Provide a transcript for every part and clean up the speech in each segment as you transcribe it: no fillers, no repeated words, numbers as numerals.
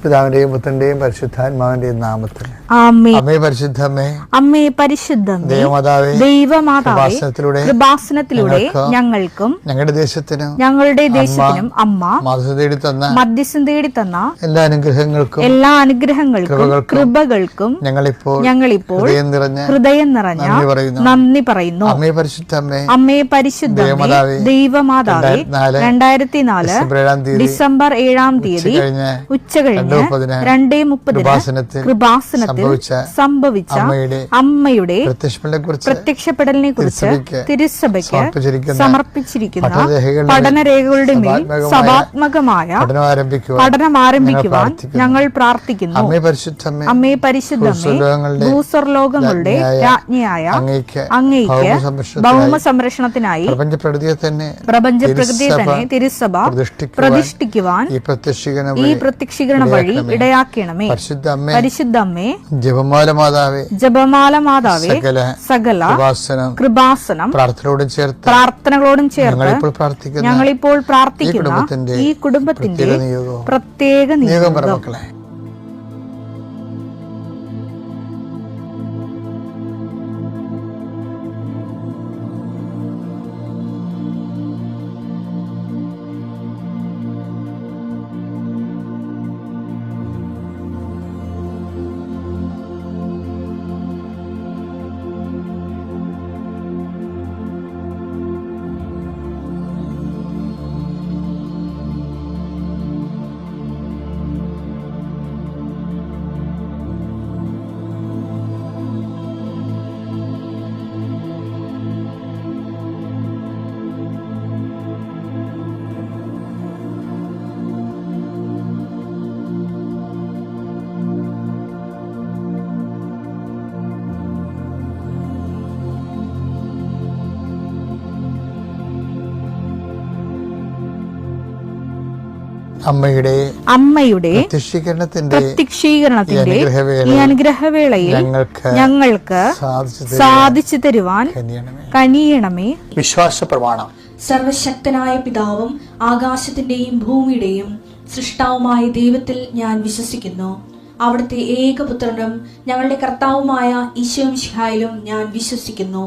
പിതാവിന്റെയും പുത്രന്റെയും പരിശുദ്ധാത്മാവിന്റെയും നാമത്തിൽ അമ്മേ പരിശുദ്ധമേ, അമ്മേ പരിശുദ്ധമേ, ദൈവമാതാവേ, കൃപാസനത്തിലൂടെ ഞങ്ങൾക്കും ഞങ്ങളുടെ ദേശത്തിനും അമ്മ മധ്യസ്ഥം തേടി തന്ന എല്ലാ അനുഗ്രഹങ്ങൾക്കും കൃപകൾക്കും ഞങ്ങളിപ്പോൾ ഹൃദയം നിറഞ്ഞ നന്ദി പറയുന്നു. അമ്മേ പരിശുദ്ധമേ, ദൈവമാതാവേ, 2004 ഡിസംബർ 7 ഉച്ചകഴിഞ്ഞ് 2:30 കൃപാസനത്തിൽ സംഭവിച്ച അമ്മയുടെ പ്രത്യക്ഷപ്പെടലിനെ കുറിച്ച് തിരുസഭയ്ക്ക് സമർപ്പിച്ചിരിക്കുന്ന പഠനരേഖകളുടെ മേൽ സഭാത്മകമായ പഠനം ആരംഭിക്കുവാൻ ഞങ്ങൾ പ്രാർത്ഥിക്കുന്നു. അമ്മേ പരിശുദ്ധമേ, ഭൂസ്വർലോകങ്ങളുടെ രാജ്ഞിയായ അങ്ങയ്ക്ക് ഭൗമ സംരക്ഷണത്തിനായി പ്രപഞ്ചപ്രകൃതിയെ തന്നെ തിരുസഭ പ്രതിഷ്ഠിക്കുവാൻ ഈ പ്രത്യക്ഷീകരണ വഴി ഇടയാക്കണമേ. പരിശുദ്ധമ്മേ, ജപമാല മാതാവേ, സകല കൃപാസനം പ്രാർത്ഥനകളോടും ചേർത്ത് ഞങ്ങളിപ്പോൾ പ്രാർത്ഥിക്കുന്ന ഈ കുടുംബത്തിന്റെ പ്രത്യേക നിയോഗം. അമ്മയുടെ പ്രത്യക്ഷീകരണത്തിന്റെ ഈ അനുഗ്രഹവേളയിൽ ഞങ്ങൾക്ക് സാധിച്ചു തരുവാൻ കനിയണമേ. വിശ്വാസ പ്രമാണം. സർവശക്തനായ പിതാവും ആകാശത്തിന്റെയും ഭൂമിയുടെയും സൃഷ്ടാവുമായ ദൈവത്തിൽ ഞാൻ വിശ്വസിക്കുന്നു. അവിടുത്തെ ഏകപുത്രനും ഞങ്ങളുടെ കർത്താവുമായ ഈശോമിശിഹായിലും ഞാൻ വിശ്വസിക്കുന്നു.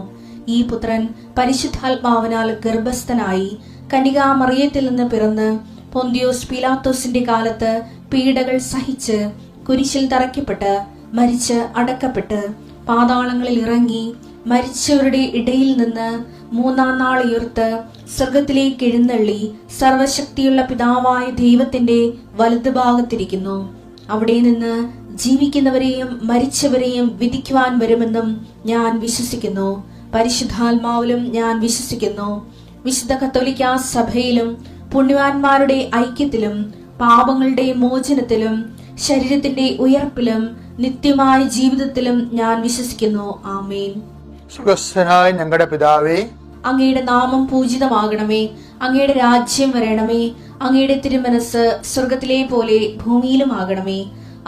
ഈ പുത്രൻ പരിശുദ്ധാത്മാവിനാൽ ഗർഭസ്ഥനായി കന്യകാമറിയത്തിൽ നിന്ന് പിറന്ന് പൊന്തിയോസ് പീലാത്തോസിന്റെ കാലത്ത് പീഡകൾ സഹിച്ച് കുരിശിൽ തറയ്ക്കപ്പെട്ട് മരിച്ച് അടക്കപ്പെട്ട് പാതാളങ്ങളിൽ ഇറങ്ങി മരിച്ചവരുടെ ഇടയിൽ നിന്ന് 3-ാം നാൾ ഉയർത്ത് സ്വർഗത്തിലേക്ക് എഴുന്നള്ളി സർവശക്തിയുള്ള പിതാവായ ദൈവത്തിന്റെ വലതുഭാഗത്തിരിക്കുന്നു. അവിടെ നിന്ന് ജീവിക്കുന്നവരെയും മരിച്ചവരെയും വിധിക്കുവാൻ വരുമെന്നും ഞാൻ വിശ്വസിക്കുന്നു. പരിശുദ്ധാത്മാവിലും ഞാൻ വിശ്വസിക്കുന്നു. വിശുദ്ധ കത്തോലിക്കാ സഭയിലും പുണ്യവാന്മാരുടെ ഐക്യത്തിലും പാപങ്ങളുടെ മോചനത്തിലും ശരീരത്തിന്റെ ഉയർപ്പിലും നിത്യമായ ജീവിതത്തിലും ഞാൻ വിശ്വസിക്കുന്നു. ആമേൻ. സ്വർഗ്ഗസ്ഥനായ ഞങ്ങളുടെ പിതാവേ, അങ്ങയുടെ നാമം പൂജിതമാകണമേ. അങ്ങയുടെ രാജ്യം വരണമേ. അങ്ങയുടെ തിരുമനസ് സ്വർഗത്തിലെ പോലെ ഭൂമിയിലും ആകണമേ.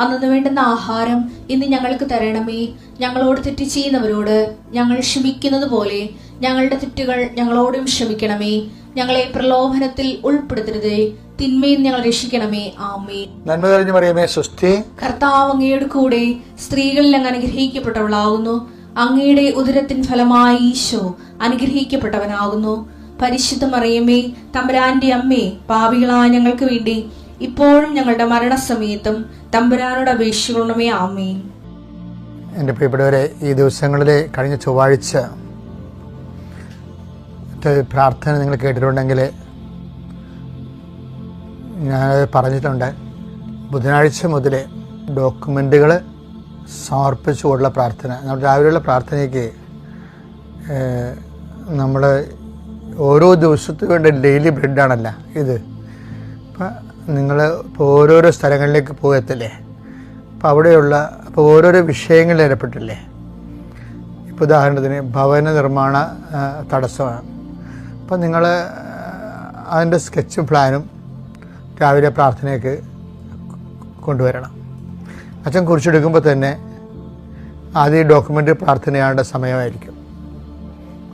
അന്നു വേണ്ടുന്ന ആഹാരം ഇന്ന് ഞങ്ങൾക്ക് തരണമേ. ഞങ്ങളോട് തെറ്റ് ചെയ്യുന്നവരോട് ഞങ്ങൾ ക്ഷമിക്കുന്നത് പോലെ ഞങ്ങളുടെ തെറ്റുകൾ ഞങ്ങളോടും ക്ഷമിക്കണമേ. ഞങ്ങളെ പ്രലോഭനത്തിൽ ഉൾപ്പെടുത്തരുതേ, തിന്മയിൽ ഞങ്ങൾ രക്ഷിക്കണമേ. ആമേൻ. നന്മ നിറഞ്ഞ മറിയമേ, സ്വസ്തി. കർത്താവ് അങ്ങയുടെ കൂടെ സ്ത്രീകളിൽ അങ്ങ് അനുഗ്രഹിക്കപ്പെട്ടവളാകുന്നു. അങ്ങയുടെ ഉദരത്തിൻ ഫലമായി ഈശോ അനുഗ്രഹിക്കപ്പെട്ടവനാകുന്നു. പരിശുദ്ധ മറിയമേ, തമ്പുരാന്റെ അമ്മേ, പാപികളായ ഞങ്ങൾക്ക് വേണ്ടി ഇപ്പോഴും ഞങ്ങളുടെ മരണസമയത്തും തമ്പുരാനോട് അപേക്ഷിക്കണമേ. ആമേൻ. എൻ്റെ പ്രിയപ്പെട്ടവരെ, ഈ ദിവസങ്ങളിലെ കഴിഞ്ഞ ചൊവ്വാഴ്ച പ്രാർത്ഥന നിങ്ങൾ കേട്ടിട്ടുണ്ടെങ്കിൽ ഞാനത് പറഞ്ഞിട്ടുണ്ട്. ബുധനാഴ്ച മുതൽ ഡോക്യുമെൻറ്റുകൾ സമർപ്പിച്ചുകൊണ്ടുള്ള പ്രാർത്ഥന, നമ്മുടെ രാവിലെയുള്ള പ്രാർത്ഥനയ്ക്ക് നമ്മൾ ഓരോ ദിവസത്തിന് വേണ്ട ഡെയിലി ബ്രെഡാണല്ല ഇത്. അപ്പം നിങ്ങൾ ഇപ്പോൾ ഓരോരോ സ്ഥലങ്ങളിലേക്ക് പോകത്തില്ലേ, അപ്പോൾ ഓരോരോ വിഷയങ്ങളിൽ ഏർപ്പെട്ടില്ലേ. ഇപ്പോൾ ഉദാഹരണത്തിന് ഭവന നിർമ്മാണ തടസ്സമാണ്. അപ്പം നിങ്ങൾ അതിൻ്റെ സ്കെച്ചും പ്ലാനും രാവിലെ പ്രാർത്ഥനയ്ക്ക് കൊണ്ടുവരണം. അച്ഛൻ കുറിച്ചെടുക്കുമ്പോൾ തന്നെ ആദ്യം ഡോക്യുമെൻ്റ് പ്രാർത്ഥനയാണ്ട സമയമായിരിക്കും.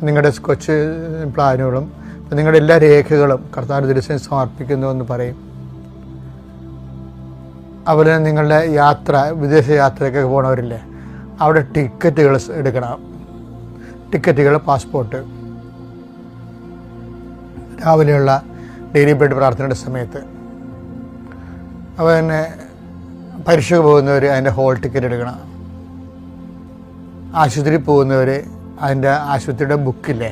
നിങ്ങളുടെ സ്കെച്ച് പ്ലാനുകളും നിങ്ങളുടെ എല്ലാ രേഖകളും കർത്താവിൻ്റെ ദിവസം സമർപ്പിക്കുന്നു എന്ന് പറയും. അതുപോലെ നിങ്ങളുടെ യാത്ര, വിദേശ യാത്രയ്ക്കൊക്കെ പോകണവരില്ലേ, അവിടെ ടിക്കറ്റുകൾ എടുക്കണം. ടിക്കറ്റുകൾ, പാസ്പോർട്ട്, രാവിലെയുള്ള ഡെയിലി ബ്രെഡ് പ്രാർത്ഥനയുടെ സമയത്ത്. അപ്പോൾ തന്നെ പരീക്ഷയ്ക്ക് പോകുന്നവർ അതിൻ്റെ ഹോൾ ടിക്കറ്റ് എടുക്കണം. ആശുപത്രി പോകുന്നവർ അതിൻ്റെ ആശുപത്രിയുടെ ബുക്കില്ലേ,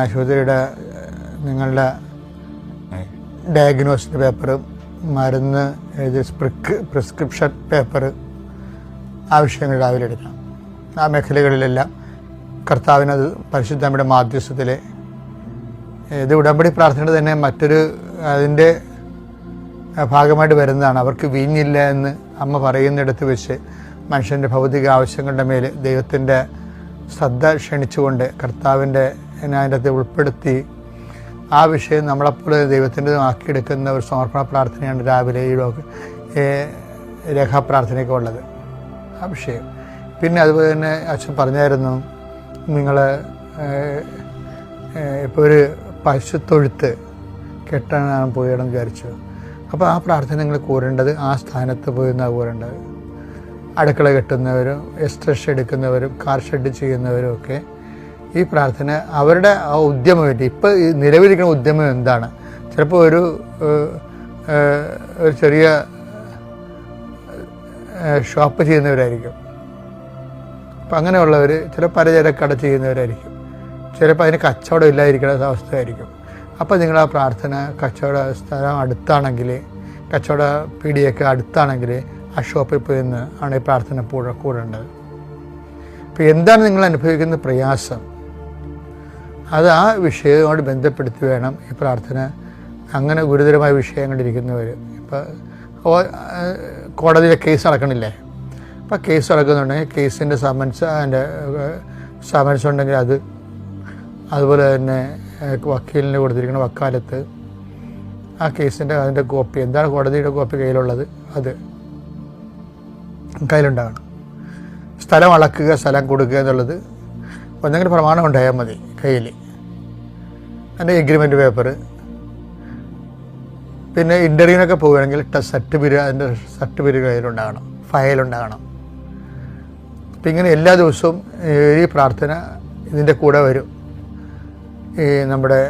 ആശുപത്രിയുടെ നിങ്ങളുടെ ഡയഗ്നോസിൻ്റെ പേപ്പറ്, മരുന്ന് എഴുതി പ്രിസ്ക്രിപ്ഷൻ പേപ്പറ്, ആ വിഷയങ്ങൾ രാവിലെ എടുക്കണം. ആ മേഖലകളിലെല്ലാം കർത്താവിനത് പരിശുദ്ധമ്മയുടെ മാധ്യസ്ഥത്തിൽ, ഇത് ഉടമ്പടി പ്രാർത്ഥനയുടെ തന്നെ മറ്റൊരു അതിൻ്റെ ഭാഗമായിട്ട് വരുന്നതാണ്. അവർക്ക് വീഞ്ഞില്ല എന്ന് അമ്മ പറയുന്നിടത്ത് വെച്ച് മനുഷ്യൻ്റെ ഭൗതിക ആവശ്യങ്ങളുടെ മേൽ ദൈവത്തിൻ്റെ ശ്രദ്ധ ക്ഷണിച്ചുകൊണ്ട് കർത്താവിൻ്റെ അതിൻ്റെ അകത്ത് ഉൾപ്പെടുത്തി ആ വിഷയം നമ്മളെപ്പോലെ ദൈവത്തിൻ്റെ ആക്കിയെടുക്കുന്ന ഒരു സമർപ്പണ പ്രാർത്ഥനയാണ് രാവിലെ ഈ രേഖാപ്രാർത്ഥനയൊക്കെ ഉള്ളത്, ആ വിഷയം. പിന്നെ അതുപോലെ തന്നെ അച്ഛൻ പറഞ്ഞായിരുന്നു, നിങ്ങൾ ഇപ്പോൾ ഒരു പശുത്തൊഴുത്ത് കെട്ടാൻ പോയിടം വിചാരിച്ചു. അപ്പോൾ ആ പ്രാർത്ഥന നിങ്ങൾ കൂരേണ്ടത് ആ സ്ഥാനത്ത് പോയി നിന്നാണ് കൂരേണ്ടത്. അടുക്കള കെട്ടുന്നവരും എക്സ്ട്രഷ് എടുക്കുന്നവരും കാർ ഷെഡ് ചെയ്യുന്നവരും ഒക്കെ ഈ പ്രാർത്ഥന അവരുടെ ആ ഉദ്യമമായിട്ട് ഇപ്പോൾ ഈ നിലവിലിരിക്കുന്ന ഉദ്യമം എന്താണ്? ചിലപ്പോൾ ഒരു ചെറിയ ഷോപ്പ് ചെയ്യുന്നവരായിരിക്കും. അപ്പം അങ്ങനെയുള്ളവർ ചില പലചരക്കട ചെയ്യുന്നവരായിരിക്കും. ചിലപ്പോൾ അതിന് കച്ചവടം ഇല്ലാതിരിക്കുന്ന അവസ്ഥയായിരിക്കും. അപ്പോൾ നിങ്ങൾ ആ പ്രാർത്ഥന കച്ചവട സ്ഥലം അടുത്താണെങ്കിൽ, കച്ചവട പീടിയൊക്കെ അടുത്താണെങ്കിൽ ആ ഷോപ്പിൽ പോയി നിന്ന് ആണ് ഈ പ്രാർത്ഥന കൂടേണ്ടത്. ഇപ്പോൾ എന്താണ് നിങ്ങൾ അനുഭവിക്കുന്ന പ്രയാസം, അത് ആ വിഷയവുമായി ബന്ധപ്പെടുത്തി വേണം ഈ പ്രാർത്ഥന. അങ്ങനെ ഗുരുതരമായ വിഷയങ്ങളിരിക്കുന്നവർ, ഇപ്പോൾ കോടതിയിലെ കേസ് നടക്കണില്ലേ, അപ്പോൾ കേസ് നടക്കുന്നുണ്ടെങ്കിൽ കേസിൻ്റെ സമൻസ്, അതിൻ്റെ സമൻസ് ഉണ്ടെങ്കിൽ അത്, അതുപോലെ തന്നെ വക്കീലിന് കൊടുത്തിരിക്കുന്ന വക്കാലത്ത് ആ കേസിൻ്റെ അതിൻ്റെ കോപ്പി, എന്താണ് കോടതിയുടെ കോപ്പി കയ്യിലുള്ളത് അത് കയ്യിലുണ്ടാകണം. സ്ഥലം അളക്കുക, സ്ഥലം കൊടുക്കുക എന്നുള്ളത് ഒന്നെങ്കിലും പ്രമാണം ഉണ്ടായാൽ മതി കയ്യിൽ. അതിൻ്റെ എഗ്രിമെൻറ്റ് പേപ്പർ, പിന്നെ ഇൻ്റർവ്യൂവിനൊക്കെ പോവുകയാണെങ്കിൽ സർട്ടിഫിക്കറ്റ്, അതിൻ്റെ സർട്ടിഫിക്കറ്റ് കയ്യിലുണ്ടാകണം, ഫയലുണ്ടാകണം. അപ്പം ഇങ്ങനെ എല്ലാ ദിവസവും ഈ പ്രാർത്ഥന ഇതിൻ്റെ കൂടെ വരും. ഈ നമ്മുടെ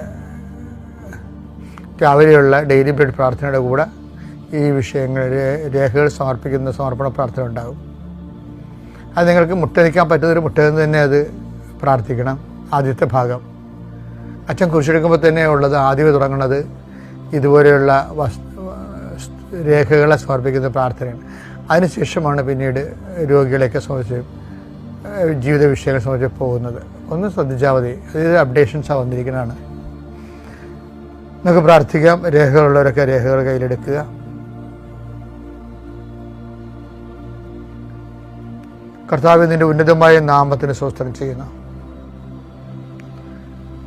രാവിലെയുള്ള ഡെയിലി ബ്രെഡ് പ്രാർത്ഥനയുടെ കൂടെ ഈ വിഷയങ്ങൾ രേഖകൾ സമർപ്പിക്കുന്ന സമർപ്പണ പ്രാർത്ഥന ഉണ്ടാകും. അത് നിങ്ങൾക്ക് മുട്ടനിക്കാൻ പറ്റുന്നൊരു മുട്ടന്ന് തന്നെ അത് പ്രാർത്ഥിക്കണം. ആദ്യത്തെ ഭാഗം അച്ഛൻ കുരിശെടുക്കുമ്പോൾ തന്നെ ഉള്ളത് ആദ്യമേ തുടങ്ങുന്നത് ഇതുപോലെയുള്ള രേഖകളെ സമർപ്പിക്കുന്ന പ്രാർത്ഥനയാണ്. അതിനുശേഷമാണ് പിന്നീട് രോഗികളെയൊക്കെ സംബന്ധിച്ച് ജീവിത വിഷയങ്ങളെ സംബന്ധിച്ച് പോകുന്നത്. ഒന്ന് ശ്രദ്ധിച്ചാൽ മതി, അതായത് അപ്ഡേഷൻസാണ് വന്നിരിക്കുന്നതാണ്. നമുക്ക് പ്രാർത്ഥിക്കാം. രേഖകളുള്ളവരൊക്കെ രേഖകൾ കയ്യിലെടുക്കുക. കർത്താവ് നിൻ്റെ ഉന്നതമായ നാമത്തിന് സ്തോത്രം ചെയ്യുന്നു.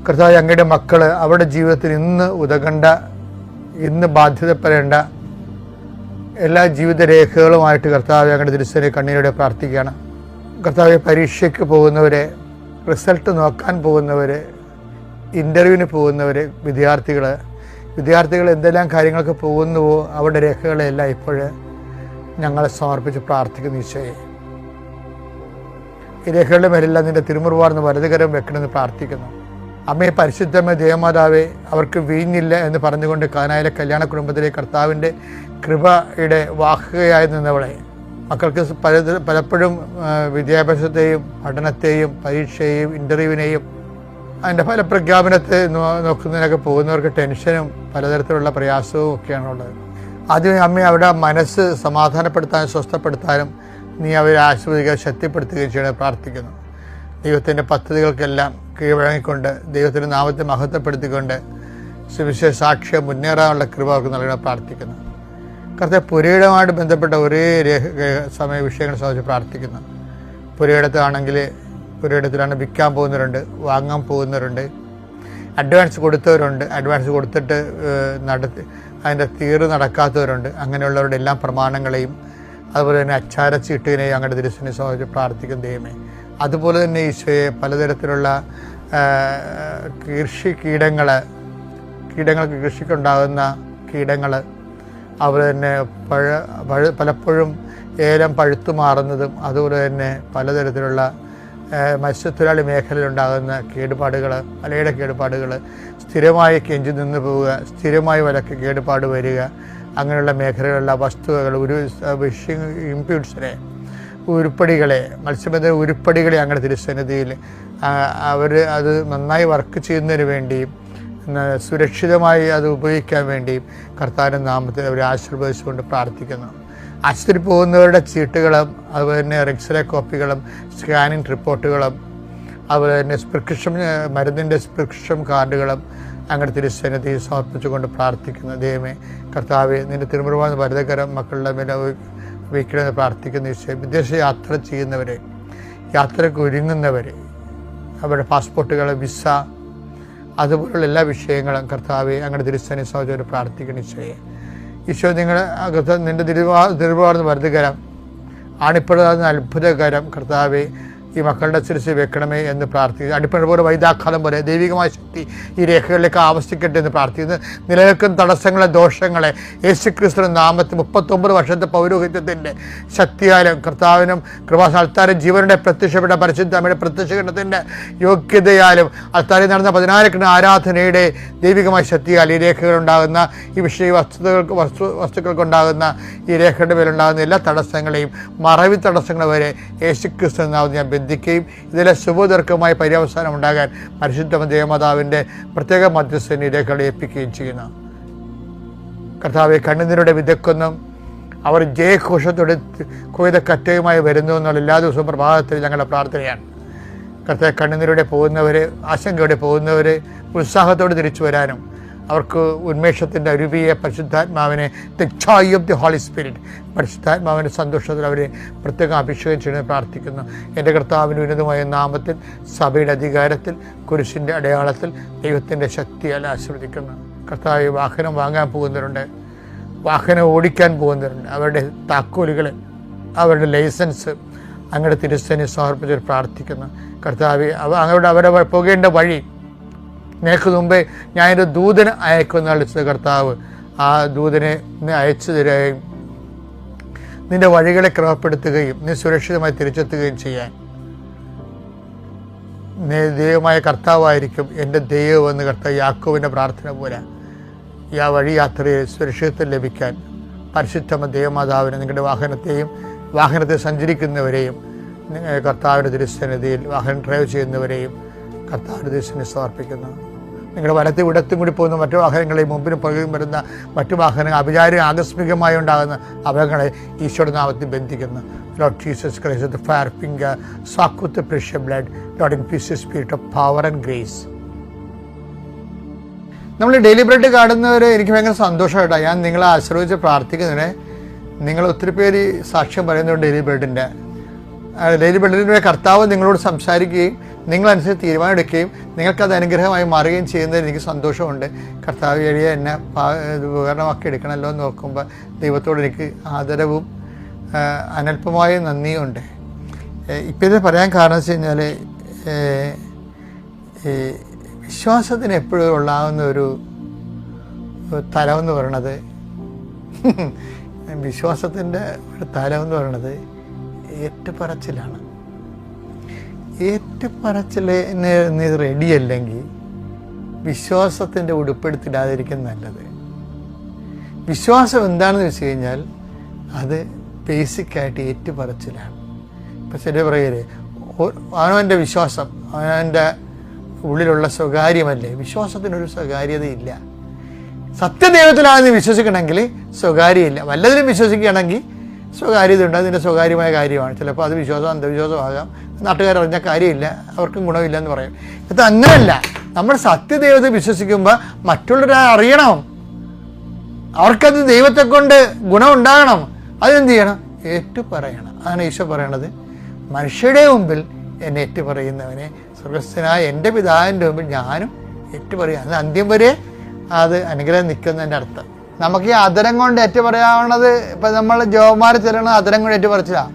കർത്താവ്, അങ്ങയുടെ മക്കൾ അവരുടെ ജീവിതത്തിൽ ഇന്ന് ഉതകണ്ട, ഇന്ന് ബാധ്യതപ്പെടേണ്ട എല്ലാ ജീവിത രേഖകളുമായിട്ട് കർത്താവ് അങ്ങയുടെ തിരുസേനയെ കണ്ണീരോടെ പ്രാർത്ഥിക്കുകയാണ്. കർത്താവ്, പരീക്ഷയ്ക്ക് പോകുന്നവരെ, റിസൾട്ട് നോക്കാൻ പോകുന്നവർ, ഇൻ്റർവ്യൂവിന് പോകുന്നവർ, വിദ്യാർത്ഥികൾ എന്തെല്ലാം കാര്യങ്ങൾക്ക് പോകുന്നുവോ അവരുടെ രേഖകളെല്ലാം ഇപ്പോൾ ഞങ്ങളെ സമർപ്പിച്ച് പ്രാർത്ഥിക്കുന്നു. ഈശോയെ, ഈ രേഖകളുടെ മേലെല്ലാം നിൻ്റെ തിരുമുറുവാർന്ന് വലതുകരം വെക്കണമെന്ന് പ്രാർത്ഥിക്കുന്നു. അമ്മയെ പരിശുദ്ധമേ ദേവമാതാവേ, അവർക്ക് വീഞ്ഞില്ല എന്ന് പറഞ്ഞുകൊണ്ട് കാനായിലെ കല്യാണ കുടുംബത്തിലെ കർത്താവിൻ്റെ കൃപയുടെ വാഹകയായി നിന്നവളെ, മക്കൾക്ക് പലപ്പോഴും വിദ്യാഭ്യാസത്തെയും പഠനത്തെയും പരീക്ഷയെയും ഇൻ്റർവ്യൂവിനെയും അതിൻ്റെ ഫലപ്രഖ്യാപനത്തെ നോക്കുന്നതിനൊക്കെ പോകുന്നവർക്ക് ടെൻഷനും പലതരത്തിലുള്ള പ്രയാസവും ഒക്കെയാണുള്ളത്. ആദ്യമേ അമ്മയെ അവരുടെ മനസ്സ് സമാധാനപ്പെടുത്താനും സ്വസ്ഥപ്പെടുത്താനും നീ അവരെ ആശീർവദിക്കുക, ശക്തിപ്പെടുത്തുകയും ചെയ്യണം പ്രാർത്ഥിക്കുന്നു. ദൈവത്തിൻ്റെ പദ്ധതികൾക്കെല്ലാം കീഴ്വഴങ്ങിക്കൊണ്ട് ദൈവത്തിൻ്റെ നാമത്തെ മഹത്വപ്പെടുത്തിക്കൊണ്ട് സുവിശേഷ സാക്ഷ്യം മുന്നേറാനുള്ള കൃപ അവർക്ക് നൽകണം പ്രാർത്ഥിക്കുന്നു. കർത്താവ്, പുരയിടമായിട്ട് ബന്ധപ്പെട്ട ഒരേ സമയ വിഷയങ്ങൾ സംബന്ധിച്ച് പ്രാർത്ഥിക്കുന്നു. പുരയിടത്താണെങ്കിൽ പുരയിടത്തിലാണ് വിൽക്കാൻ പോകുന്നവരുണ്ട്, വാങ്ങാൻ പോകുന്നവരുണ്ട്, അഡ്വാൻസ് കൊടുത്തവരുണ്ട്, അഡ്വാൻസ് കൊടുത്തിട്ട് അതിൻ്റെ തീറ് നടക്കാത്തവരുണ്ട്. അങ്ങനെയുള്ളവരുടെ എല്ലാ പ്രമാണങ്ങളെയും അതുപോലെ തന്നെ അച്ചാരച്ചീട്ടിനെയും അങ്ങയുടെ തിരുസനെ സംബന്ധിച്ച് പ്രാർത്ഥിക്കും ദൈവമേ. അതുപോലെ തന്നെ ഈശോയെ, പലതരത്തിലുള്ള കീടങ്ങൾക്ക് കൃഷിക്കുണ്ടാകുന്ന കീടങ്ങൾ, അതുപോലെ തന്നെ പലപ്പോഴും ഏലം പഴുത്തു മാറുന്നതും, അതുപോലെ തന്നെ പലതരത്തിലുള്ള മത്സ്യത്തൊഴിലാളി മേഖലയിലുണ്ടാകുന്ന കേടുപാടുകൾ, വലയുടെ കേടുപാടുകൾ, സ്ഥിരമായി കെഞ്ചി നിന്ന് പോവുക, സ്ഥിരമായി വലക്ക് കേടുപാട് വരിക, അങ്ങനെയുള്ള മേഖലകളിലുള്ള വസ്തുവകൾ, ഫിഷിംഗ് ഇംപ്യൂട്ട്സിനെ, ഉരുപ്പടികളെ, മത്സ്യബന്ധന ഉരുപ്പടികളെ അങ്ങനെ തിരുസന്നിധിയിൽ അവർ അത് നന്നായി വർക്ക് ചെയ്യുന്നതിന് വേണ്ടിയും സുരക്ഷിതമായി അത് ഉപയോഗിക്കാൻ വേണ്ടിയും കർത്താവിൻ്റെ നാമത്തിൽ അവരെ ആശീർവദിച്ചുകൊണ്ട് പ്രാർത്ഥിക്കുന്നു. ആശുപത്രി പോകുന്നവരുടെ ചീട്ടുകളും, അതുപോലെ തന്നെ എക്സ്റേ കോപ്പികളും, സ്കാനിങ് റിപ്പോർട്ടുകളും, അതുപോലെ തന്നെ മരുന്നിൻ്റെ പ്രിസ്ക്രിപ്ഷൻ കാർഡുകളും അങ്ങനെ തിരുസന്നിധിയിൽ സമർപ്പിച്ചുകൊണ്ട് പ്രാർത്ഥിക്കുന്നു. ദൈവമേ കർത്താവെ, നിൻ്റെ തിരുമുറുവാൻ വരദകരം മക്കളുടെ മേലെ വയ്ക്കണമെന്ന് പ്രാർത്ഥിക്കുന്ന ഈശോയെ, വിദേശ യാത്ര ചെയ്യുന്നവരെ, യാത്രയ്ക്ക് ഒരുങ്ങുന്നവരെ, അവരുടെ പാസ്പോർട്ടുകൾ, വിസ, അതുപോലുള്ള എല്ലാ വിഷയങ്ങളും കർത്താവെ അങ്ങനെ തിരുസന്നിധി സമർപ്പിച്ചുകൊണ്ട് പ്രാർത്ഥിക്കുന്ന ഈശോയെ. ഈശോ നിന്റെ തിരുവാർന്ന് വരദകരം, ആണിപ്പഴുതാകുന്ന അത്ഭുതകരം കർത്താവെ ഈ മക്കളുടെ ശിരസിൽ വെക്കണമേ എന്ന് പ്രാർത്ഥിക്കുന്നു. അടിപ്പഴ പോലെ വൈദാഘാതം പോലെ ദൈവികമായ ശക്തി ഈ രേഖകളിലേക്ക് ആവശ്യിക്കട്ടെ എന്ന് പ്രാർത്ഥിക്കുന്നു. നിലനിൽക്കുന്ന തടസ്സങ്ങളെ, ദോഷങ്ങളെ യേശുക്രിസ്തുവിന്റെ നാമത്തിൽ 39 വർഷത്തെ പൗരോഹിത്യത്തിൻ്റെ ശക്തിയാലും കർത്താവിനും കൃപാസ്ഥാനത്താരും ജീവനുടെ പ്രത്യക്ഷപ്പെട്ട പരിശുദ്ധമ്മയുടെ പ്രത്യക്ഷീകരണത്തിൻ്റെ യോഗ്യതയാലും അൽത്താരിൽ നടന്ന 14 ആരാധനയുടെ ദൈവികമായ ശക്തിയാൽ ഈ രേഖകളുണ്ടാകുന്ന ഈ വസ്തുക്കൾക്കുണ്ടാകുന്ന ഈ രേഖയുടെ മേലുണ്ടാകുന്ന എല്ലാ തടസ്സങ്ങളെയും, മറവി തടസ്സങ്ങൾ വരെ യേശുക്രിസ്തു നാമത്തിൽ ഞാൻ ബന്ധിക്കുകയും ഇതിലെ ശുഭദീർഘമായ പര്യവസാനം ഉണ്ടാകാൻ പരിശുദ്ധ ദേവമാതാവിൻ്റെ പ്രത്യേക മധ്യസ്ഥനെ ഈ രേഖകളെ ഏൽപ്പിക്കുകയും ചെയ്യുന്നു. കർത്താവെ, കണ്ണുനീരുടെ വിതയ്ക്കൊന്നും അവർ ജയഘോഷത്തോടെ കൊയ്ത കറ്റയുമായി വരുന്നു എന്നുള്ള എല്ലാ ദിവസവും പ്രഭാതത്തിൽ ഞങ്ങളുടെ പ്രാർത്ഥനയാണ്. കർത്താവെ, കണ്ണുനീരുടെ പോകുന്നവർ, ആശങ്കയോടെ പോകുന്നവർ ഉത്സാഹത്തോടെ തിരിച്ചു വരാനും അവർക്ക് ഉന്മേഷത്തിൻ്റെ അരുവിയെ പരിശുദ്ധാത്മാവിനെ, the joy of the holy spirit, പരിശുദ്ധാത്മാവിൻ്റെ സന്തോഷത്തിൽ അവരെ പ്രത്യേകം അഭിഷേകം ചെയ്യുന്നത് പ്രാർത്ഥിക്കുന്നു. എൻ്റെ കർത്താവിൻ്റെ ഉന്നതമായ നാമത്തിൽ, സഭയുടെ അധികാരത്തിൽ, കുരിശിൻ്റെ അടയാളത്തിൽ, ദൈവത്തിൻ്റെ ശക്തിയാൽ ആശീർവദിക്കുന്നു. കർത്താവ്, വാഹനം വാങ്ങാൻ പോകുന്നവരുണ്ട്, വാഹനം ഓടിക്കാൻ പോകുന്നവരുണ്ട്, അവരുടെ താക്കോലുകൾ, അവരുടെ ലൈസൻസ് അങ്ങയുടെ തിരുസന്നിധിയിൽ സമർപ്പിച്ച് പ്രാർത്ഥിക്കുന്നു. കർത്താവ്, അവരുടെ പോകേണ്ട വഴി നിനക്ക് മുമ്പേ ഞാനൊരു ദൂതനെ അയക്കുമെന്ന് വിളിച്ചത് കർത്താവ് ആ ദൂതനെ അയച്ചു തരികയും നിന്റെ വഴികളെ ക്രമപ്പെടുത്തുകയും നീ സുരക്ഷിതമായി തിരിച്ചെത്തുകയും ചെയ്യാൻ ദൈവമായ കർത്താവായിരിക്കും എൻ്റെ ദൈവമെന്ന് കർത്താവ് യാക്കോബിൻ്റെ പ്രാർത്ഥന പോലെ ഈ ആ വഴി യാത്രയിൽ സുരക്ഷിതത്വം ലഭിക്കാൻ പരിശുദ്ധ ദൈവമാതാവിനെ നിങ്ങളുടെ വാഹനത്തെ സഞ്ചരിക്കുന്നവരെയും കർത്താവിൻ്റെ തിരുസന്നിധിയിൽ വാഹനം ഡ്രൈവ് ചെയ്യുന്നവരെയും കർത്താവിൻ്റെ തിരുസന്നിധിയിൽ സമർപ്പിക്കുന്നു. നിങ്ങളുടെ വലത്തും ഇടത്തും കൂടി പോകുന്ന മറ്റു വാഹനങ്ങളെയും മുമ്പിനും പുറകിലും വരുന്ന മറ്റു വാഹനങ്ങൾ അപചാരം ആകസ്മികമായി ഉണ്ടാകുന്ന അപകടങ്ങളെ ഈശോയുടെ നാമത്തിൽ ബന്ധിക്കുന്നു. Lord Jesus Christ, the fire finger, soak with the precious blood, Lord, infuse the spirit of power and grace. നമ്മൾ ഡെയിലി ബ്രെഡ് കാണുന്നവർ എനിക്ക് ഭയങ്കര സന്തോഷമായിട്ടാണ്. ഞാൻ നിങ്ങളെ ആശ്രയിച്ച് പ്രാർത്ഥിക്കുന്നതിന് നിങ്ങൾ ഒത്തിരി പേര് സാക്ഷ്യം പറയുന്നുണ്ട്. ഡെയിലി ബ്രെഡിൻ്റെ കർത്താവ് നിങ്ങളോട് സംസാരിക്കുകയും നിങ്ങളനുസരിച്ച് തീരുമാനമെടുക്കുകയും നിങ്ങൾക്കത് അനുഗ്രഹമായി മാറുകയും ചെയ്യുന്നതിൽ എനിക്ക് സന്തോഷമുണ്ട്. കർത്താവ് വഴിയെ എന്നെ ഉപകരണമാക്കി എടുക്കണമല്ലോ എന്ന് നോക്കുമ്പോൾ ദൈവത്തോട് എനിക്ക് ആദരവും അനൽപമായ നന്ദിയുണ്ട്. ഇപ്പം ഇത് പറയാൻ കാരണം വെച്ച് കഴിഞ്ഞാൽ വിശ്വാസത്തിന് എപ്പോഴും ഉള്ളാവുന്ന ഒരു തലമെന്ന് പറയണത് വിശ്വാസത്തിൻ്റെ ഒരു തലമെന്ന് പറയണത് ഏറ്റുപറച്ചിലാണ്. ഏറ്റുപറച്ചിലിന് നീ റെഡിയല്ലെങ്കിൽ വിശ്വാസത്തിൻ്റെ ഉടുപ്പെടുത്തിടാതിരിക്കും നല്ലത്. വിശ്വാസം എന്താണെന്ന് വെച്ച് കഴിഞ്ഞാൽ അത് ബേസിക്കായിട്ട് ഏറ്റുപറച്ചിലാണ്. ഇപ്പം ചില പറയല് അവനവൻ്റെ വിശ്വാസം അവനവൻ്റെ ഉള്ളിലുള്ള സ്വകാര്യമല്ലേ. വിശ്വാസത്തിനൊരു സ്വകാര്യതയില്ല. സത്യദൈവത്തിലാണെന്ന് വിശ്വസിക്കണമെങ്കിൽ സ്വകാര്യമില്ല. വല്ലതിലും വിശ്വസിക്കുകയാണെങ്കിൽ സ്വകാര്യത ഉണ്ട്, അതിൻ്റെ സ്വകാര്യമായ കാര്യമാണ്. ചിലപ്പോൾ അത് വിശ്വാസം അന്ധവിശ്വാസമാകാം, നാട്ടുകാരറിഞ്ഞ കാര്യമില്ല, അവർക്കും ഗുണമില്ല എന്ന് പറയും. ഇത് അങ്ങനെയല്ല. നമ്മൾ സത്യദൈവത്തെ വിശ്വസിക്കുമ്പോൾ മറ്റുള്ളവരെ അറിയണം, അവർക്കത് ദൈവത്തെ കൊണ്ട് ഗുണമുണ്ടാകണം. അതിനെന്ത് ചെയ്യണം? ഏറ്റുപറയണം. അതാണ് ഈശോ പറയണത്, മനുഷ്യരുടെ മുമ്പിൽ എന്നെ ഏറ്റുപറയുന്നവനെ സ്വർഗസ്ഥനായ എൻ്റെ പിതാവിൻ്റെ മുമ്പിൽ ഞാനും ഏറ്റുപറയാം. അത് അന്ത്യം വരെ അത് അനുഗ്രഹം നിൽക്കുന്നതിൻ്റെ അർത്ഥം. നമുക്ക് ഈ അതരം കൊണ്ട് ഏറ്റുപറയാവുന്നത് ഇപ്പം നമ്മൾ ജോമാർ ചെല്ലണത് അതരം കൊണ്ട് ഏറ്റുപറച്ചിലാണ്.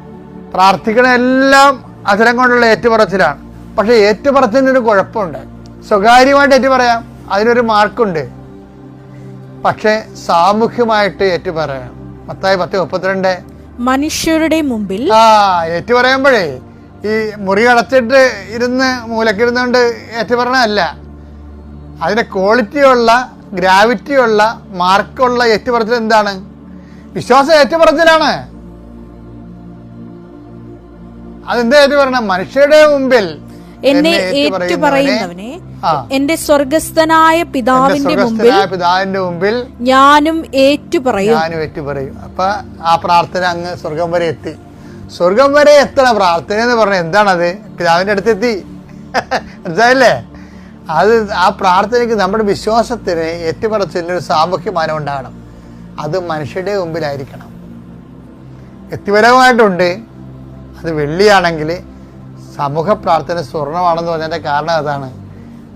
പ്രാർത്ഥിക്കണ എല്ലാം അതരം കൊണ്ടുള്ള ഏറ്റുപറച്ചിലാണ്. പക്ഷേ ഏറ്റുപറച്ചിനൊരു കുഴപ്പമുണ്ട്. സ്വകാര്യമായിട്ട് ഏറ്റുപറയാം, അതിനൊരു മാർക്കുണ്ട്. പക്ഷെ സാമൂഹ്യമായിട്ട് ഏറ്റുപറയണം. മത്തായി 10:32 മനുഷ്യരുടെ മുമ്പിൽ ഏറ്റുപറയുമ്പോഴേ ഈ മുറി അടച്ചിട്ട് ഇരുന്ന് മൂലക്കിരുന്നുകൊണ്ട് ഏറ്റുപറയണമല്ല. അതിന് ക്വാളിറ്റിയുള്ള, ഗ്രാവിറ്റിയുള്ള, മാർക്കുള്ള ഏറ്റുപറച്ചിൽ എന്താണ്? വിശ്വാസം ഏറ്റുപറച്ചിലാണ്. അതെന്താ ഏറ്റുപറയണം? മനുഷ്യരുടെ മുമ്പിൽ എന്നെ ഏറ്റുപറയുന്നവനെ എന്റെ സ്വർഗസ്ഥനായ പിതാവിന്റെ മുമ്പിൽ ഞാനും ഏറ്റുപറയും. അപ്പൊ ആ പ്രാർത്ഥന അങ്ങ് സ്വർഗം വരെ എത്തി. സ്വർഗം വരെ എത്തണ പ്രാർത്ഥന എന്ന് പറഞ്ഞാൽ എന്താണത്? പിതാവിന്റെ അടുത്തെത്തി. മനസ്സിലായില്ലേ? അത് ആ പ്രാർത്ഥനയ്ക്ക് നമ്മുടെ വിശ്വാസത്തിന് ഏറ്റുപറച്ചിലൊരു സാമൂഹ്യ മാനം ഉണ്ടാകണം. അത് മനുഷ്യരുടെ മുമ്പിലായിരിക്കണം. വ്യക്തിപരമായിട്ടുണ്ട്. അത് വെള്ളിയാണെങ്കിൽ സമൂഹ പ്രാർത്ഥന സ്വർണ്ണമാണെന്ന് പറഞ്ഞതിൻ്റെ കാരണം അതാണ്.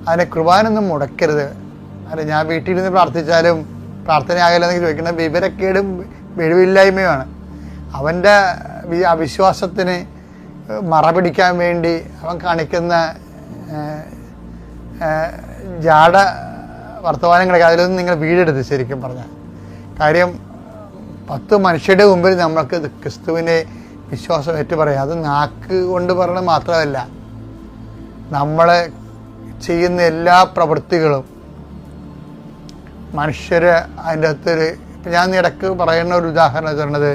അതിനെ കുർബാനൊന്നും മുടക്കരുത്. അല്ല, ഞാൻ വീട്ടിലിരുന്ന് പ്രാർത്ഥിച്ചാലും പ്രാർത്ഥനയാകില്ലെന്ന് ചോദിക്കുന്ന വിവരക്കേടും വെളിവില്ലായ്മയുമാണ്. അവൻ്റെ അവിശ്വാസത്തിന് മറപിടിക്കാൻ വേണ്ടി അവൻ കാണിക്കുന്ന ജാട വർത്തമാനങ്ങളൊക്കെ അതിലൊന്നും നിങ്ങൾ വീടെടുത്ത് ശരിക്കും പറഞ്ഞാൽ. കാര്യം 10 മനുഷ്യരുടെ മുമ്പിൽ നമ്മൾക്ക് ക്രിസ്തുവിനെ വിശ്വാസം ഏറ്റുപറയാം. അത് നാക്ക് കൊണ്ട് പറയണത് മാത്രമല്ല, നമ്മൾ ചെയ്യുന്ന എല്ലാ പ്രവൃത്തികളും മനുഷ്യർ അതിൻ്റെ അകത്തൊരു. ഇപ്പം ഞാൻ ഇടയ്ക്ക് പറയുന്ന ഒരു ഉദാഹരണം തരുന്നത്,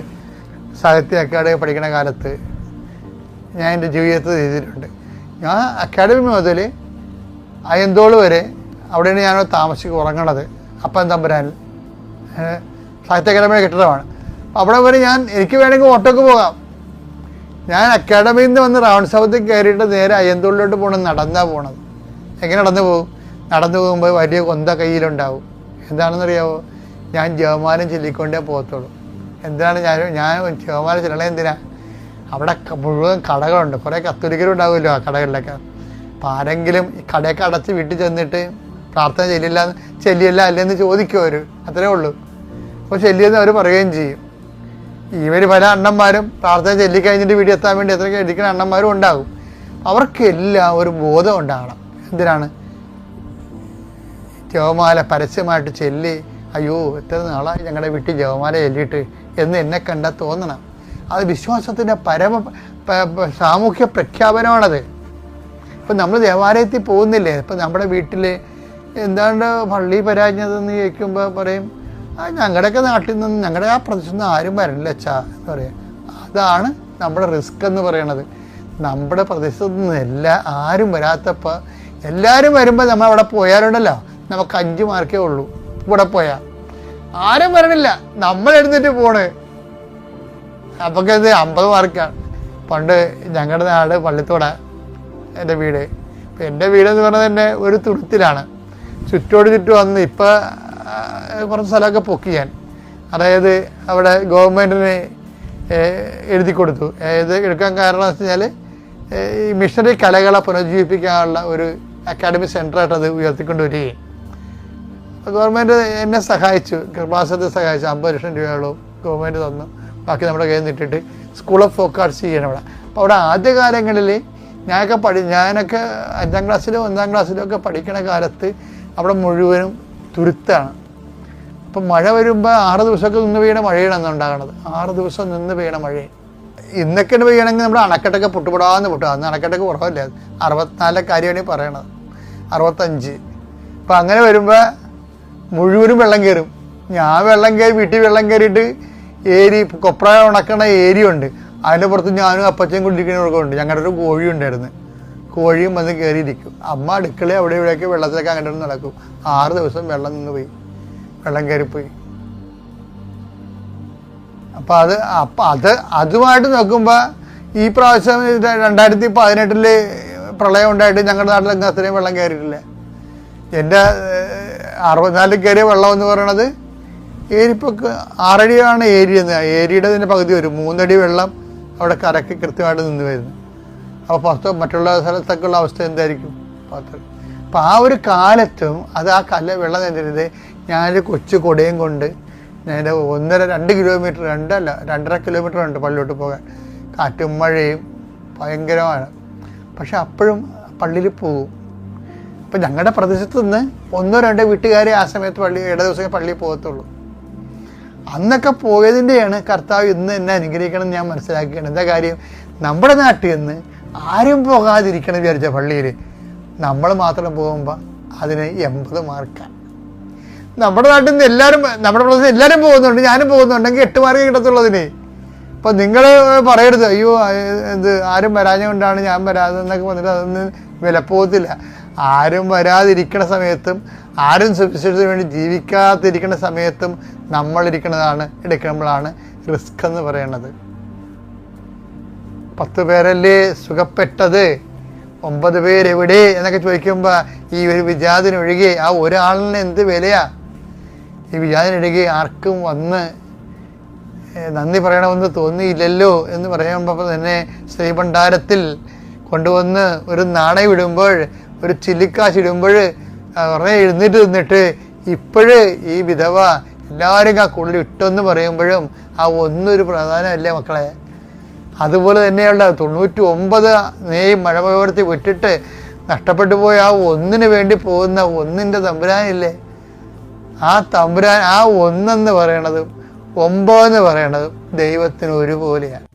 സാഹിത്യ അക്കാദമി പഠിക്കുന്ന കാലത്ത് ഞാൻ എൻ്റെ ജീവിതത്തിൽ ചെയ്തിട്ടുണ്ട്. ഞാൻ അക്കാദമി മുതൽ അയന്തോൾ വരെ അവിടെയാണ് ഞാൻ താമസിച്ച് ഉറങ്ങണത്. അപ്പം തമ്പുരാനിൽ സാഹിത്യ അക്കാദമിയുടെ കെട്ടിടമാണ്. അവിടെ വരെ എനിക്ക് വേണമെങ്കിൽ ഓട്ടോക്ക് പോകാം. ഞാൻ അക്കാഡമിയിൽ നിന്ന് വന്ന് റൗണ്ട് സൗത്തിൽ കയറിയിട്ട് നേരെ അയ്യന്തോളിലോട്ട് പോകണം. നടന്നാണ് പോണത്. എങ്ങനെ നടന്നു പോകും? നടന്നു പോകുമ്പോൾ വലിയ കൊന്ത കയ്യിലുണ്ടാവും. എന്താണെന്നറിയാമോ? ഞാൻ ജവമാനം ചൊല്ലിക്കൊണ്ടേ പോകത്തുള്ളൂ. എന്തിനാണ് ഞാൻ ജവമാനം ചെല്ലണേ? എന്തിനാ? അവിടെ മുഴുവൻ കടകളുണ്ട്. കുറേ കത്തോലിക്കരും ഉണ്ടാവുമല്ലോ ആ കടകളിലൊക്കെ. അപ്പം ആരെങ്കിലും ഈ കടയൊക്കെ അടച്ച് വീട്ടിൽ ചെന്നിട്ട് പ്രാർത്ഥന ചെല്ലിയല്ല അല്ലെന്ന് ചോദിക്കും അവർ. അത്രേ ഉള്ളൂ. അപ്പോൾ ചെല്ലിയെന്ന് അവർ പറയുകയും ചെയ്യും. ഇവർ പല അണ്ണന്മാരും പ്രാർത്ഥന ചൊല്ലിക്കഴിഞ്ഞിട്ട് വീട്ടിൽ എത്താൻ വേണ്ടി എത്ര ഇരിക്കുന്ന അണ്ണന്മാരും ഉണ്ടാകും. അവർക്കെല്ലാം ഒരു ബോധം ഉണ്ടാകണം. എന്തിനാണ്? ജവമാല പരസ്യമായിട്ട് ചൊല്ലി, അയ്യോ എത്ര നാളായി ഞങ്ങളുടെ വീട്ടിൽ ജവമാല ചൊല്ലിയിട്ട് എന്ന് എന്നെ കണ്ടാൽ തോന്നണം. അത് വിശ്വാസത്തിൻ്റെ സാമൂഹ്യ പ്രഖ്യാപനമാണത്. ഇപ്പം നമ്മൾ ദേവാലയത്തിൽ പോകുന്നില്ലേ? ഇപ്പം നമ്മുടെ വീട്ടിൽ എന്താണ്ട് പള്ളി പരാജയതെന്ന് ചോദിക്കുമ്പോൾ പറയും, ഞങ്ങളുടെയൊക്കെ നാട്ടിൽ നിന്ന്, ഞങ്ങളുടെ ആ പ്രദേശത്ത് നിന്ന് ആരും വരണില്ല അച്ഛാ എന്ന് പറയും. അതാണ് നമ്മുടെ റിസ്ക് എന്ന് പറയണത്. നമ്മുടെ പ്രദേശത്ത് നിന്ന് ആരും വരാത്തപ്പോൾ, എല്ലാവരും വരുമ്പോൾ നമ്മൾ അവിടെ പോയാലുണ്ടല്ലോ നമുക്ക് 5 മാർക്കേ ഉള്ളൂ. ഇവിടെ പോയാൽ ആരും വരണില്ല, നമ്മൾ എഴുന്നേറ്റ് പോണ്. അപ്പൊക്കെ ഇത് 50 മാർക്കാണ്. പണ്ട് ഞങ്ങളുടെ നാട് പള്ളിത്തോട എൻ്റെ വീട്. ഇപ്പം എൻ്റെ വീടെന്ന് പറഞ്ഞത് തന്നെ ഒരു തുരുത്തിലാണ്. ചുറ്റോട് ചുറ്റും വന്ന് ഇപ്പം കുറച്ച് സ്ഥലമൊക്കെ പൊക്കി ഞാൻ. അതായത് അവിടെ ഗവൺമെൻറ്റിന് എഴുതി കൊടുത്തു. ഇത് എടുക്കാൻ കാരണം എന്ന് വെച്ച് കഴിഞ്ഞാൽ ഈ മിഷണറി കലകളെ പുനരുജ്ജീവിപ്പിക്കാനുള്ള ഒരു അക്കാഡമിക് സെൻ്ററായിട്ട് അത് ഉയർത്തിക്കൊണ്ട് വരികയും ഗവൺമെൻറ് എന്നെ സഹായിച്ചു. കൃപാസത്തെ സഹായിച്ചു. 50 ലക്ഷം രൂപയോളം ഗവൺമെൻറ് തന്നു. ബാക്കി നമ്മുടെ കയ്യിൽ നിന്നിട്ടിട്ട് സ്കൂൾ ഓഫ് ഫോക്ക് ആർട്സ് ചെയ്യണം അവിടെ. അപ്പോൾ അവിടെ ആദ്യകാലങ്ങളിൽ ഞാനൊക്കെ 5ാം ക്ലാസ്സിലോ 1ാം ക്ലാസ്സിലോ ഒക്കെ പഠിക്കണ കാലത്ത് അവിടെ മുഴുവനും തുരുത്താണ്. അപ്പം മഴ വരുമ്പോൾ 6 ദിവസമൊക്കെ നിന്ന് വീണ മഴയാണ് അന്നുണ്ടാകണത്. 6 ദിവസം നിന്ന് വീണ മഴയാണ്. ഇന്നൊക്കെ പെയ്യണമെങ്കിൽ നമ്മുടെ അണക്കെട്ടൊക്കെ പൊട്ടുപെടാന്ന് പൊട്ടുക. അന്ന് അണക്കെട്ടൊക്കെ കുറവല്ലേ. 64 കാര്യമാണ് പറയണത്, 65. അപ്പം അങ്ങനെ വരുമ്പോൾ മുഴുവനും വെള്ളം കയറും. ഞാൻ വെള്ളം കയറി വീട്ടിൽ വെള്ളം കയറിയിട്ട് കൊപ്ര ഉണക്കണ ഏരിയുണ്ട്. അതിൻ്റെ പുറത്ത് ഞാനും അപ്പച്ചയും കൊണ്ടിരിക്കുന്നവർക്കും ഉണ്ട്. ഞങ്ങളുടെ ഒരു കോഴി ഉണ്ടായിരുന്നു. കോഴിയും വന്ന് കയറിയിരിക്കും. അമ്മ അടുക്കള അവിടെ ഇവിടെയൊക്കെ വെള്ളത്തിലൊക്കെ അങ്ങോട്ട് നടക്കും. 6 ദിവസം വെള്ളം നിന്ന് പോയി, വെള്ളം കയറിപ്പോയി. അപ്പം അതുമായിട്ട് നോക്കുമ്പോൾ ഈ പ്രാവശ്യം 2018 പ്രളയം ഉണ്ടായിട്ട് ഞങ്ങളുടെ നാട്ടിലൊക്കെ അത്രയും വെള്ളം കയറിയിട്ടില്ല. എൻ്റെ 64 കയറിയ വെള്ളം എന്ന് പറയണത് ഏരിപ്പൊക്കെ 6 അടിയാണ് ഏരിയുടെ തന്നെ പകുതി വരും. 3 അടി വെള്ളം അവിടെ കരക്ക് കൃത്യമായിട്ട് നിന്ന് വരുന്നു. അപ്പോൾ മറ്റുള്ള സ്ഥലത്തൊക്കെയുള്ള അവസ്ഥ എന്തായിരിക്കും? അപ്പം ആ ഒരു കാലത്തും അത് ആ വെള്ളം നിന്നിരുന്നത് ഞാനൊരു കൊച്ചു കൊടയും കൊണ്ട് ഞാൻ 1.5-2 കിലോമീറ്റർ, 2.5 കിലോമീറ്റർ ഉണ്ട് പള്ളിയിലോട്ട് പോകാൻ. കാറ്റും മഴയും ഭയങ്കരമാണ്. പക്ഷെ അപ്പോഴും പള്ളിയിൽ പോകും. അപ്പം ഞങ്ങളുടെ പ്രദേശത്ത് നിന്ന് 1-2 വീട്ടുകാരെ ആ സമയത്ത് ഇട ദിവസം പള്ളിയിൽ പോകത്തുള്ളൂ. അന്നൊക്കെ പോയതിൻ്റെയാണ് കർത്താവ് ഇന്ന് എന്നെ അനുഗ്രഹിക്കണം എന്ന് ഞാൻ മനസ്സിലാക്കുകയാണ്. എന്താ കാര്യം, നമ്മുടെ നാട്ടിൽ നിന്ന് ആരും പോകാതിരിക്കണം വിചാരിച്ച പള്ളിയിൽ നമ്മൾ മാത്രം പോകുമ്പോൾ അതിന് 80 മാർക്കാണ്. നമ്മുടെ നാട്ടിൽ നിന്ന് നമ്മുടെ പ്രദേശത്ത് എല്ലാവരും പോകുന്നുണ്ട്, ഞാനും പോകുന്നുണ്ടെങ്കിൽ 8 മാർക്ക് കിട്ടത്തുള്ളതിന്. അപ്പം നിങ്ങൾ പറയരുത് അയ്യോ ആരും വരാഞ്ഞുകൊണ്ടാണ് ഞാൻ വരാതെന്നൊക്കെ വന്നിട്ട് അതൊന്നും വിലപ്പോകത്തില്ല. ആരും വരാതിരിക്കുന്ന സമയത്തും ആരും സുവിശേഷത്തിന് വേണ്ടി ജീവിക്കാതിരിക്കുന്ന സമയത്തും എടുക്കുമ്പോഴാണ് റിസ്ക് എന്ന് പറയുന്നത്. 10 പേരല്ലേ സുഖപ്പെട്ടത്, 9 പേരെവിടെ എന്നൊക്കെ ചോദിക്കുമ്പോൾ ഈ ഒരു വിജാതിനൊഴികെ ആ ഒരാളിന് എന്ത് വിലയാ? ഈ വിജാതിനൊഴികെ ആർക്കും വന്ന് നന്ദി പറയണമെന്ന് തോന്നിയില്ലല്ലോ എന്ന് പറയുമ്പോൾ തന്നെ ശ്രീഭണ്ഡാരത്തിൽ കൊണ്ടുവന്ന് ഒരു നാണയം ഇടുമ്പോൾ, ഒരു ചില്ലിക്കാശ് ഇടുമ്പോൾ കുറേ എഴുന്നേറ്റ് നിന്നിട്ട് ഈ വിധവ എല്ലാവരും ആ കൂടുതൽ ഇട്ടെന്ന് പറയുമ്പോഴും ആ ഒന്നൊരു പ്രധാനമല്ലേ മക്കളെ? അതുപോലെ തന്നെയുള്ള 99 മഴപകർത്തി വിട്ടിട്ട് നഷ്ടപ്പെട്ടു പോയ ആ ഒന്നിന് വേണ്ടി പോകുന്ന ഒന്നിൻ്റെ തമ്പുരാനില്ലേ? ആ തമ്പുരാൻ, ആ 1 എന്ന് പറയണതും 9 എന്ന് പറയണതും ദൈവത്തിന് ഒരുപോലെയാണ്.